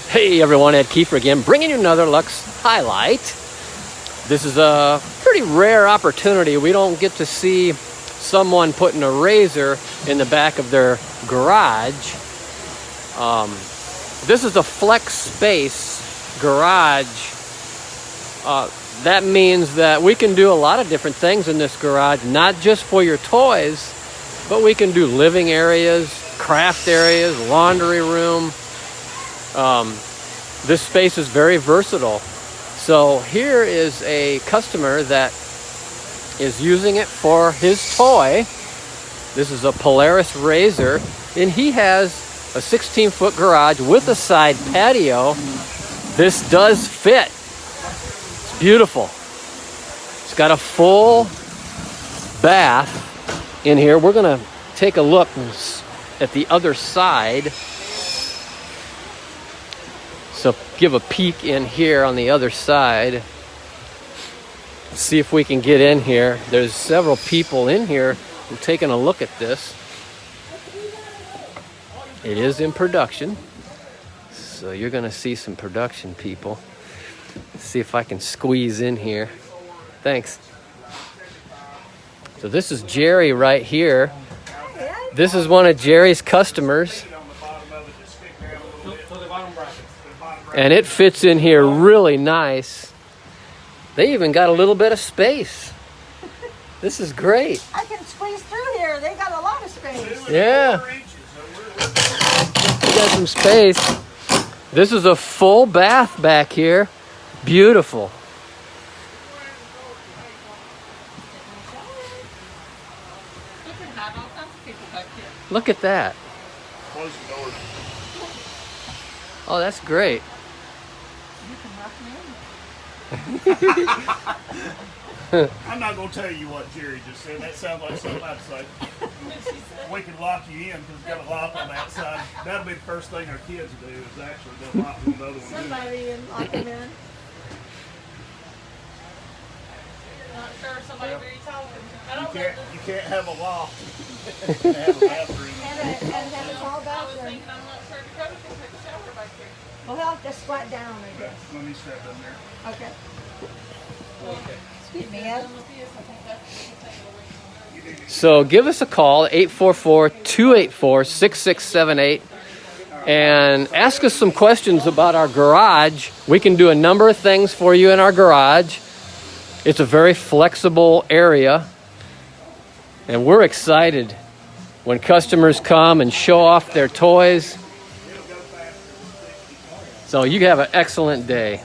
Hey everyone, Ed Kiefer again, bringing you another Luxe highlight. This is a pretty rare opportunity. We don't get to see someone putting a razor in the back of their garage. This is a flex space garage. That means that we can do a lot of different things in this garage, not just for your toys, but we can do living areas, craft areas, laundry room. This space is very versatile. So here is a customer that is using it for his toy. This is a Polaris RZR, and he has a 16-foot garage with a side patio. This does fit. It's beautiful. It's got a full bath in here. We're gonna take a look at the other side. So give a peek in here on the other side. See if we can get in here. There's several people in here who are taking a look at this. It is in production. So you're gonna see some production people. See if I can squeeze in here. Thanks. So this is Jerry right here. This is one of Jerry's customers. And it fits in here really nice. They even got a little bit of space. This is great. I can squeeze through here. They got a lot of space. Yeah. We got some space. This is a full bath back here. Beautiful. Look at that. Oh, that's great. I'm not going to tell you what Jerry just said. That sounds like something I'd say. We can lock you in because we've got a lock on that side. That'll be the first thing our kids do is actually go lock the other one in. Somebody and lock them in. Not sure somebody very talking. You can't have a loft and have a bathroom. And have a tall I was bathroom. thinking I'm not sure Dakota can take a shower back here. Well, he'll have to squat down, I guess. Let me step in there. Okay. Excuse me, Ed. So give us a call, 844-284-6678, and ask us some questions about our garage. We can do a number of things for you in our garage. It's a very flexible area, and we're excited when customers come and show off their toys. So you have an excellent day.